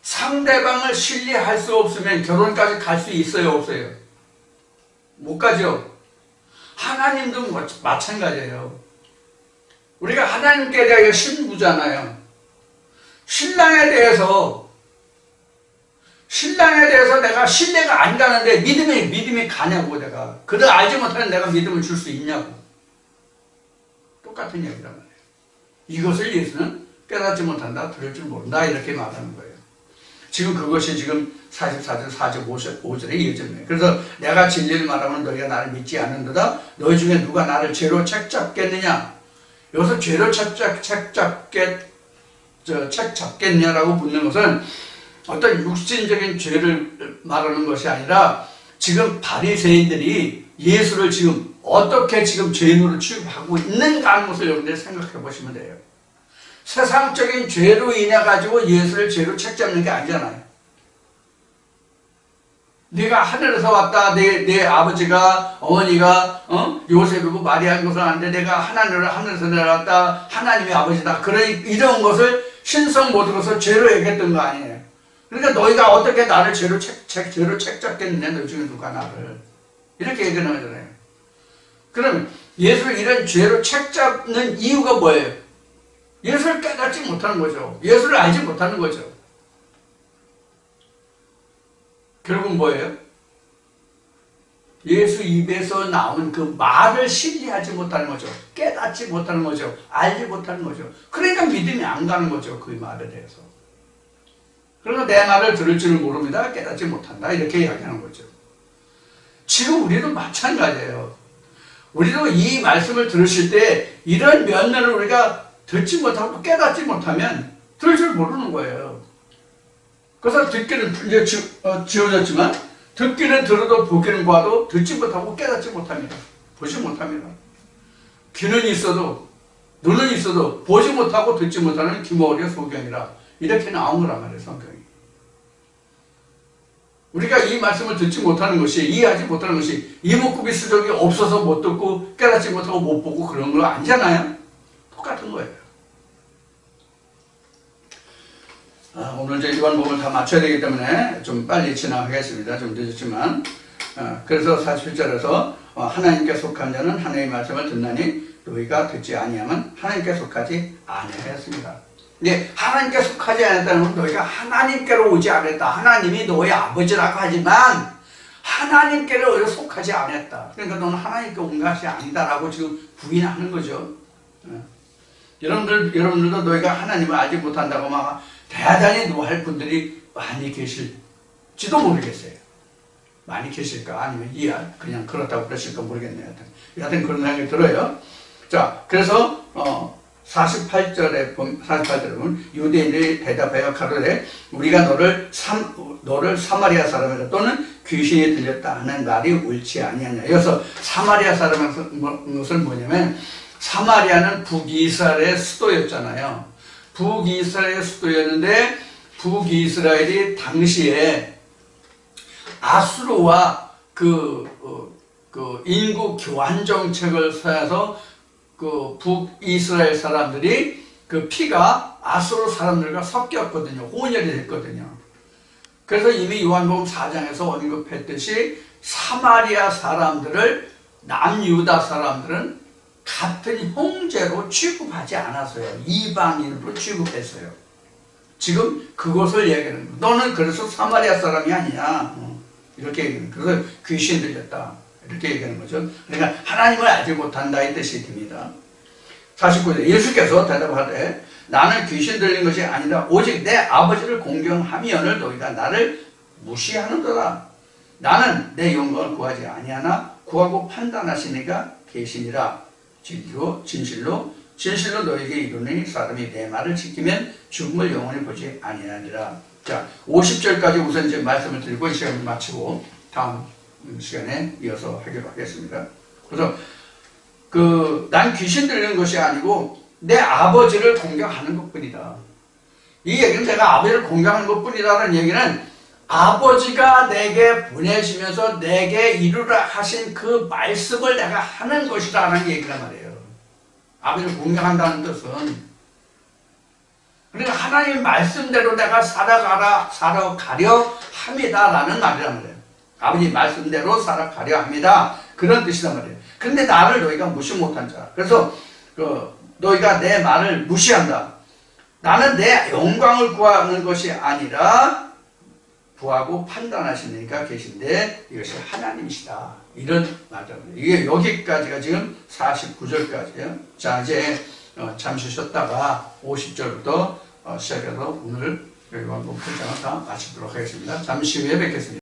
S1: 상대방을 신뢰할 수 없으면 결혼까지 갈 수 있어요, 없어요? 못 가죠. 하나님도 마찬가지예요. 우리가 하나님께 대하여 신부잖아요. 신랑에 대해서 내가 신뢰가 안 가는데 믿음이 가냐고 내가. 그들 알지 못하는 내가 믿음을 줄 수 있냐고. 똑같은 얘기란 말이에요. 이것을 예수는 깨닫지 못한다, 들을 줄 모른다 이렇게 말하는 거예요. 지금 그것이 지금 44절, 4절, 5절의 예정이에요. 그래서 내가 진리를 말하면 너희가 나를 믿지 않는도다. 너희 중에 누가 나를 죄로 책잡겠느냐. 여기서 죄로 책잡겠냐라고 묻는 것은 어떤 육신적인 죄를 말하는 것이 아니라 지금 바리새인들이 예수를 지금 어떻게 지금 죄인으로 취급하고 있는가 하는 것을 여러분들이 생각해 보시면 돼요. 세상적인 죄로 인해 가지고 예수를 죄로 책잡는 게 아니잖아요. 네가 하늘에서 왔다. 내 아버지가 어머니가 요셉이고 마리아인 것을 아는데 내가 하늘에서 내려왔다. 하나님의 아버지다. 이런 것을 신성 모든 것을 죄로 얘기했던 거 아니에요. 그러니까 너희가 어떻게 나를 죄로 책잡겠느냐. 너희 중에 누가 나를. 이렇게 얘기하는 거잖아요. 그럼 예수를 이런 죄로 책잡는 이유가 뭐예요? 예수를 깨닫지 못하는 거죠. 예수를 알지 못하는 거죠. 결국 뭐예요? 예수 입에서 나온 그 말을 신뢰하지 못하는 거죠. 깨닫지 못하는 거죠. 알지 못하는 거죠. 그러니까 믿음이 안 가는 거죠. 그 말에 대해서. 그러니까 내 말을 들을 줄을 모릅니다. 깨닫지 못한다. 이렇게 이야기하는 거죠. 지금 우리도 마찬가지예요. 우리도 이 말씀을 들으실 때 이런 면면을 우리가 듣지 못하고 깨닫지 못하면 들을 줄 모르는 거예요. 그래서 듣기는 이제 지워졌지만 듣기는 들어도 보기는 봐도 듣지 못하고 깨닫지 못합니다. 보지 못합니다. 귀는 있어도 눈은 있어도 보지 못하고 듣지 못하는 기머리와 소경이라 이렇게 나온 거란 말이에요. 성경이. 우리가 이 말씀을 듣지 못하는 것이 이해하지 못하는 것이 이목구비 수적이 없어서 못 듣고 깨닫지 못하고 못 보고 그런 거 아니잖아요. 똑같은 거예요. 오늘 이제 일반복을 다 맞춰야 되기 때문에 좀 빨리 지나가겠습니다. 좀 늦었지만. 그래서 47절에서 하나님께 속한 자는 하나님의 말씀을 듣나니 너희가 듣지 아니하면 하나님께 속하지 아니하였습니다. 근데 하나님께 속하지 않았다는 건 너희가 하나님께로 오지 않았다. 하나님이 너의 아버지라고 하지만 하나님께로 속하지 않았다. 그러니까 너는 하나님께 온 것이 아니다라고 지금 부인하는 거죠. 여러분들도 너희가 하나님을 알지 못한다고 막 대단히 노할 분들이 많이 계실지도 모르겠어요. 많이 계실까? 아니면 그냥 그렇다고 그러실까 모르겠네요. 여하튼 그런 생각이 들어요. 자, 그래서 48절에 보면 유대인들이 대답하여 가로되 우리가 너를 사마리아 사람이라 또는 귀신이 들렸다 하는 말이 옳지 아니하냐. 여기서 사마리아 사람인 것은 뭐냐면 사마리아는 북이스라엘의 수도였잖아요. 북이스라엘의 수도였는데 북이스라엘이 당시에 아수르와 그 인구 교환 정책을 써서 그 북이스라엘 사람들이 그 피가 아수르 사람들과 섞였거든요. 혼혈이 됐거든요. 그래서 이미 요한복음 4장에서 언급했듯이 사마리아 사람들을 남유다 사람들은 같은 형제로 취급하지 않았어요. 이방인으로 취급했어요. 지금 그것을 얘기하는 거예요. 너는 그래서 사마리아 사람이 아니냐. 이렇게 얘기하는 거예요. 그래서 귀신 들렸다. 이렇게 얘기하는 거죠. 그러니까 하나님을 알지 못한다 이 뜻이 듭니다. 49절 예수께서 대답하되 나는 귀신 들린 것이 아니다. 오직 내 아버지를 공경하면을 너희가 나를 무시하는도다. 나는 내 영광을 구하지 아니하나 구하고 판단하시니가 계시니라. 진실로 너에게 이르노니 사람이 내 말을 지키면 죽음을 영원히 보지 아니하리라. 자, 50절까지 우선 이제 말씀을 드리고 이 시간을 마치고 다음 시간에 이어서 하기로 하겠습니다. 그래서 난 귀신 들리는 것이 아니고 내 아버지를 공경하는 것뿐이다. 이 얘기는 내가 아버지를 공경하는 것뿐이다라는 얘기는 아버지가 내게 보내시면서 내게 이루라 하신 그 말씀을 내가 하는 것이라는 얘기란 말이에요. 아버지를 공경한다는 뜻은 그러니까 하나님의 말씀대로 내가 살아가려 합니다라는 말이란 말이에요. 아버지 말씀대로 살아가려 합니다. 그런 뜻이란 말이에요. 그런데 나를 너희가 무시 못한 자. 그래서 너희가 내 말을 무시한다. 나는 내 영광을 구하는 것이 아니라 구하고 판단하시니까 계신데 이것이 하나님이시다. 이런 말입니다. 이게 여기까지가 지금 49절까지예요. 자, 이제 잠시 쉬었다가 50절부터 시작해서 오늘 요한복음 8장을 다 마치도록 하겠습니다. 잠시 후에 뵙겠습니다.